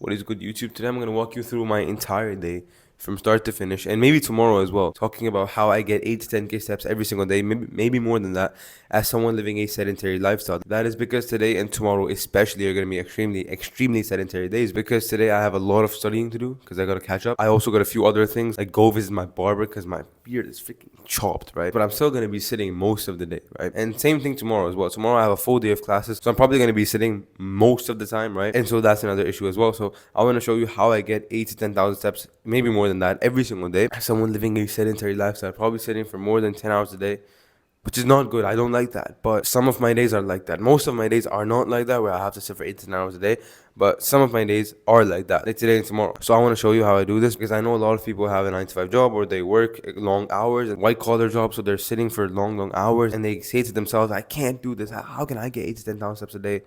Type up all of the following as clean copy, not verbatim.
What is good, YouTube? Today I'm going to walk you through my entire day from start to finish, and maybe tomorrow as well, talking about how I get 8 to 10k steps every single day, maybe more than that, as someone living a sedentary lifestyle. That is because today and tomorrow especially are going to be extremely sedentary days, because today I have a lot of studying to do because I got to catch up. I also got a few other things, like go visit my barber because my beard is freaking chopped, right? But I'm still going to be sitting most of the day, right? And same thing tomorrow as well. Tomorrow I have a full day of classes, so I'm probably going to be sitting most of the time, right? And so that's another issue as well. So I want to show you how I get 8 to 10,000 steps, maybe more than that, every single day. As someone living a sedentary lifestyle, probably sitting for more than 10 hours a day, which is not good. I don't like that. But some of my days are like that. Most of my days are not like that, where I have to sit for 8 to 10 hours a day. But some of my days are like that, like today and tomorrow. So I want to show you how I do this, because I know a lot of people have a 9 to 5 job, or they work long hours and white collar jobs. So they're sitting for long hours, and they say to themselves, I can't do this. How can I get 8 to 10,000 steps a day?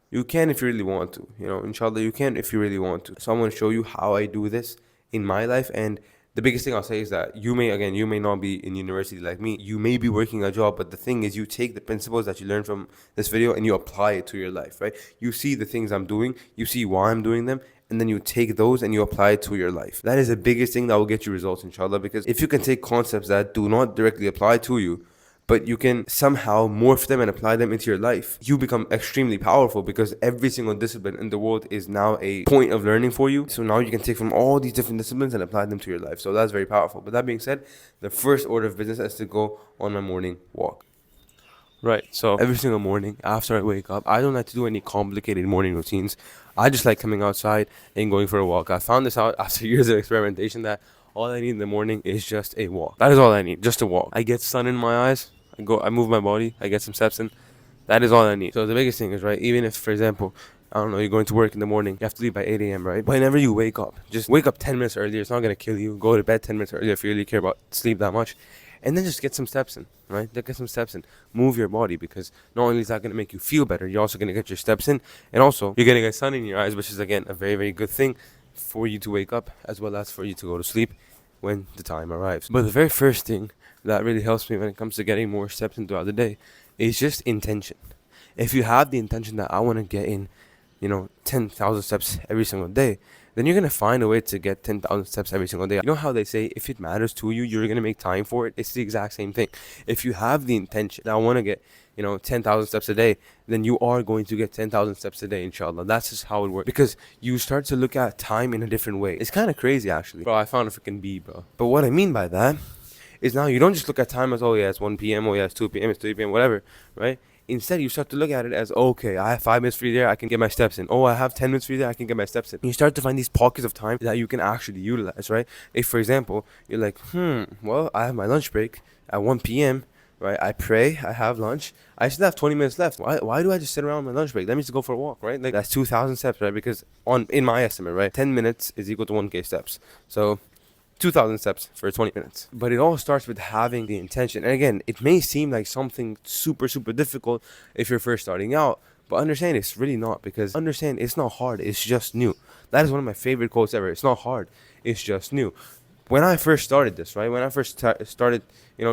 You can if you really want to, inshallah, you can if you really want to. So I'm going to show you how I do this in my life. And the biggest thing I'll say is that you may not be in university like me. You may be working a job, but the thing is, you take the principles that you learn from this video and you apply it to your life, right? You see the things I'm doing, you see why I'm doing them, and then you take those and you apply it to your life. That is the biggest thing that will get you results, inshallah, because if you can take concepts that do not directly apply to you, but you can somehow morph them and apply them into your life, you become extremely powerful, because every single discipline in the world is now a point of learning for you. So now you can take from all these different disciplines and apply them to your life. So that's very powerful. But that being said, the first order of business is to go on my morning walk. Right, so every single morning after I wake up, I don't like to do any complicated morning routines. I just like coming outside and going for a walk. I found this out after years of experimentation, that all I need in the morning is just a walk. That is all I need, just a walk. I get sun in my eyes, I move my body, I get some steps in. That is all I need. So the biggest thing is, right, even if, for example, I don't know, you're going to work in the morning, you have to leave by 8 a.m., right? Whenever you wake up, just wake up 10 minutes earlier. It's not going to kill you. Go to bed 10 minutes earlier if you really care about sleep that much. And then just get some steps in, right? Get some steps in. Move your body, because not only is that going to make you feel better, you're also going to get your steps in. And also, you're going to get sun in your eyes, which is, again, a very, very good thing for you to wake up, as well as for you to go to sleep when the time arrives. But the very first thing that really helps me when it comes to getting more steps in throughout the day is just intention. If you have the intention that I want to get in, 10,000 steps every single day, then you're going to find a way to get 10,000 steps every single day. You know how they say, if it matters to you, you're going to make time for it? It's the exact same thing. If you have the intention that I want to get, 10,000 steps a day, then you are going to get 10,000 steps a day, inshallah. That's just how it works. Because you start to look at time in a different way. It's kind of crazy, actually. Bro, I found a freaking bee, bro. But what I mean by that is, now you don't just look at time as, oh yeah, it's 1 p.m., oh yeah, it's 2 p.m., it's 3 p.m., whatever, right? Instead, you start to look at it as, okay, I have 5 minutes free there, I can get my steps in. Oh, I have 10 minutes free there, I can get my steps in. You start to find these pockets of time that you can actually utilize, right? If, for example, you're like, well, I have my lunch break at 1 p.m., right? I pray, I have lunch, I still have 20 minutes left. Why do I just sit around my lunch break? Let me just go for a walk, right? Like, that's 2,000 steps, right? Because in my estimate, right, 10 minutes is equal to 1k steps. So 2,000 steps for 20 minutes. But it all starts with having the intention. And again, it may seem like something super difficult if you're first starting out, but understand it's really not, because understand it's not hard, it's just new. That is one of my favorite quotes ever. It's not hard, it's just new. When I first started this, right, when I first started,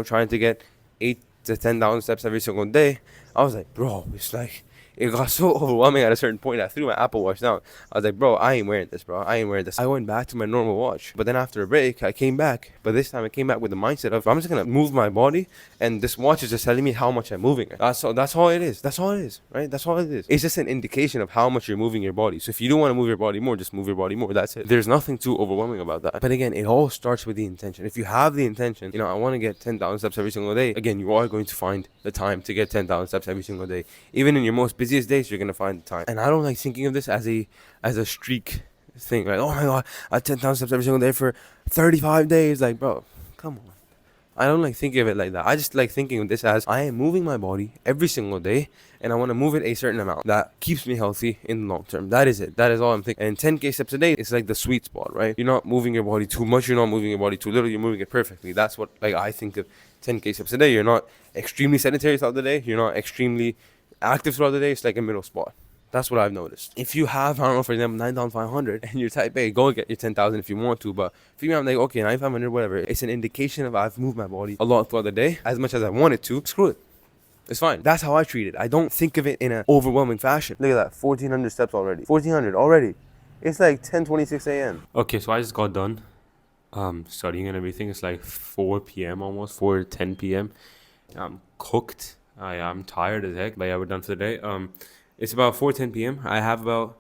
trying to get 8 to 10,000 steps every single day, I was like, bro, it's like, it got so overwhelming at a certain point. I threw my Apple Watch down. I was like, bro, I ain't wearing this, bro. I ain't wearing this. I went back to my normal watch. But then after a break, I came back. But this time I came back with the mindset of, I'm just going to move my body. And this watch is just telling me how much I'm moving it. That's all it is. That's all it is, right? That's all it is. It's just an indication of how much you're moving your body. So if you do want to move your body more, just move your body more. That's it. There's nothing too overwhelming about that. But again, it all starts with the intention. If you have the intention, I want to get 10,000 steps every single day. Again, you are going to find the time to get 10,000 steps every single day. Even in your most busiest days, you're going to find the time. And I don't like thinking of this as a streak thing, right? Oh my god, I 10,000 steps every single day for 35 days. Like, bro, come on. I don't like thinking of it like that. I just like thinking of this as, I am moving my body every single day, and I want to move it a certain amount that keeps me healthy in the long term. That is it. That is all I'm thinking. And 10k steps a day is like the sweet spot, right? You're not moving your body too much, you're not moving your body too little, you're moving it perfectly. That's what, like, I think of 10k steps a day. You're not extremely sedentary throughout the day, you're not extremely active throughout the day. It's like a middle spot. That's what I've noticed. If you have, I don't know, for example, 9,500 and you're type A, go get your 10,000 if you want to. But if you have like, okay, 9,500, whatever, it's an indication of I've moved my body a lot throughout the day, as much as I wanted to. Screw it. It's fine. That's how I treat it. I don't think of it in an overwhelming fashion. Look at that, 1,400 steps already. 1,400 already. It's like 10:26 a.m. Okay, so I just got done studying and everything. It's like 4 p.m. almost, 4:10 p.m. I'm cooked. I'm tired as heck, but yeah, we're done for the day. It's about 4:10 p.m. I have about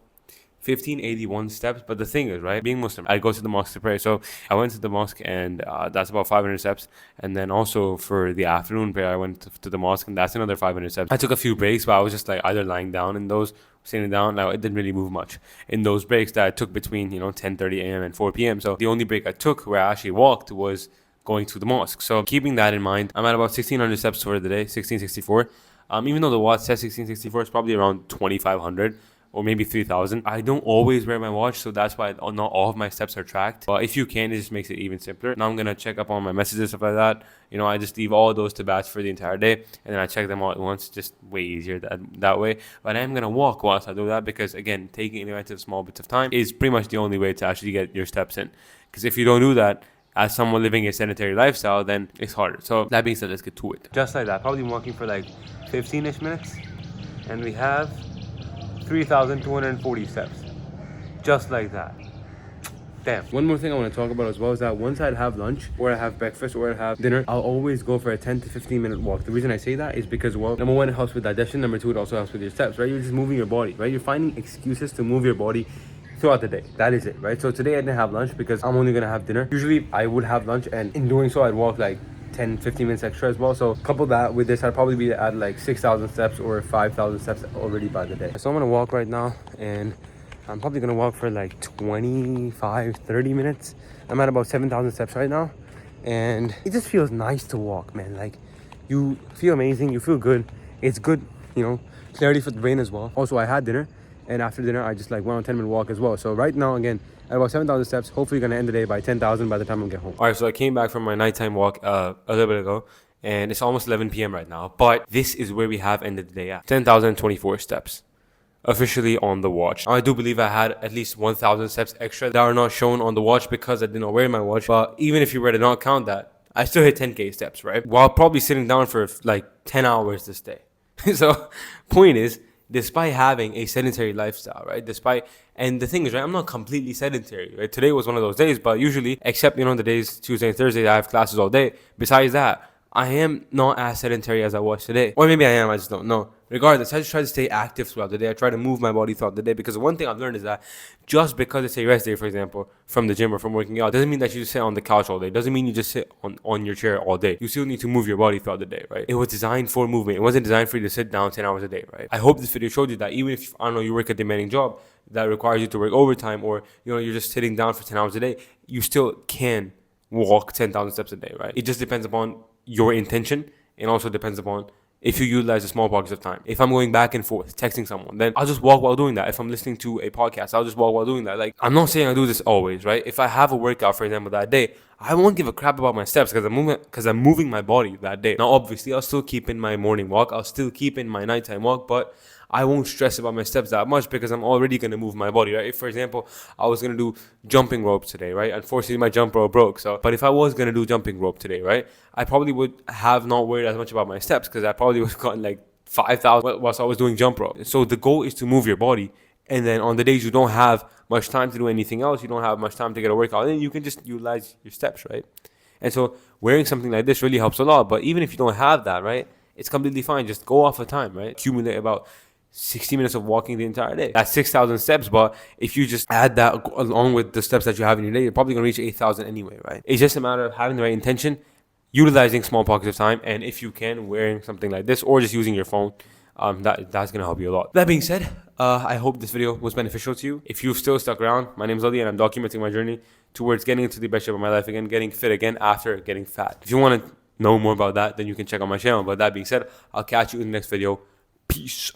1581 steps. But the thing is, right, being Muslim, I go to the mosque to pray. So I went to the mosque, and that's about 500 steps. And then also for the afternoon prayer, I went to the mosque, and that's another 500 steps. I took a few breaks, but I was just like either lying down in those, sitting down. Now it didn't really move much in those breaks that I took between 10:30 a.m. and 4 p.m. So the only break I took where I actually walked was going to the mosque. So keeping that in mind, I'm at about 1600 steps for the day, 1664. Even though the watch says 1664, it's probably around 2500 or maybe 3000. I don't always wear my watch, so that's why not all of my steps are tracked. But if you can, it just makes it even simpler. Now I'm gonna check up on my messages, stuff like that. I just leave all those to batch for the entire day, and then I check them all at once. Just way easier that way. But I'm gonna walk whilst I do that, because again, taking advantage of small bits of time is pretty much the only way to actually get your steps in. Because if you don't do that, as someone living a sedentary lifestyle, then it's harder. So that being said, let's get to it. Just like that, probably walking for like 15-ish minutes, and we have 3,240 steps. Just like that. Damn. One more thing I want to talk about as well is that once I'd have lunch, or I have breakfast, or I have dinner, I'll always go for a 10 to 15 minute walk. The reason I say that is because, well, number one, it helps with digestion. Number two, it also helps with your steps, right? You're just moving your body, right? You're finding excuses to move your body throughout the day. That is it, right? So today I didn't have lunch because I'm only gonna have dinner. Usually I would have lunch, and in doing so I'd walk like 10 15 minutes extra as well. So couple that with this, I'd probably be at like 6,000 steps or 5,000 steps already by the day. So I'm gonna walk right now, and I'm probably gonna walk for like 25-30 minutes. I'm at about 7,000 steps right now, and it just feels nice to walk, man. Like, you feel amazing, you feel good. It's good, clarity for the brain as well. Also, I had dinner, and after dinner I just like went on a 10-minute walk as well. So right now, again, at about 7,000 steps, hopefully gonna end the day by 10,000 by the time I get home. All right, so I came back from my nighttime walk a little bit ago, and it's almost 11 p.m. right now. But this is where we have ended the day at 10,024 steps. Officially on the watch. I do believe I had at least 1,000 steps extra that are not shown on the watch because I did not wear my watch. But even if you were to not count that, I still hit 10K steps, right? While probably sitting down for like 10 hours this day. So, point is, despite having a sedentary lifestyle, right? And the thing is, right, I'm not completely sedentary, right? Today was one of those days, but usually, except, the days Tuesday and Thursday, I have classes all day. Besides that, I am not as sedentary as I was today. Or maybe I am, I just don't know. Regardless, I just try to stay active throughout the day. I try to move my body throughout the day, because the one thing I've learned is that just because it's a rest day, for example, from the gym or from working out, doesn't mean that you just sit on the couch all day. Doesn't mean you just sit on your chair all day. You still need to move your body throughout the day, right? It was designed for movement. It wasn't designed for you to sit down 10 hours a day, right? I hope this video showed you that even if, I don't know, you work a demanding job that requires you to work overtime, or, you're just sitting down for 10 hours a day, you still can walk 10,000 steps a day, right? It just depends upon your intention, and also depends upon if you utilize the small pockets of time. If I'm going back and forth texting someone, then I'll just walk while doing that. If I'm listening to a podcast, I'll just walk while doing that. Like, I'm not saying I do this always, right? If I have a workout, for example, that day, I won't give a crap about my steps because I'm moving my body that day. Now, obviously, I'll still keep in my morning walk. I'll still keep in my nighttime walk, but I won't stress about my steps that much because I'm already going to move my body, right? If, for example, I was going to do jumping rope today, right? Unfortunately, my jump rope broke. But if I was going to do jumping rope today, right, I probably would have not worried as much about my steps because I probably would have gotten like 5,000 whilst I was doing jump rope. So the goal is to move your body. And then on the days you don't have much time to do anything else, you don't have much time to get a workout, then you can just utilize your steps, right? And so wearing something like this really helps a lot. But even if you don't have that, right, it's completely fine. Just go off of time, right? Accumulate about 60 minutes of walking the entire day. That's 6,000 steps, but if you just add that along with the steps that you have in your day, you're probably going to reach 8,000 anyway, right? It's just a matter of having the right intention, utilizing small pockets of time, and if you can, wearing something like this or just using your phone. That's going to help you a lot. That being said, I hope this video was beneficial to you. If you've still stuck around, my name is Ali and I'm documenting my journey towards getting into the best shape of my life again, getting fit again after getting fat. If you want to know more about that, then you can check out my channel. But that being said, I'll catch you in the next video. Peace.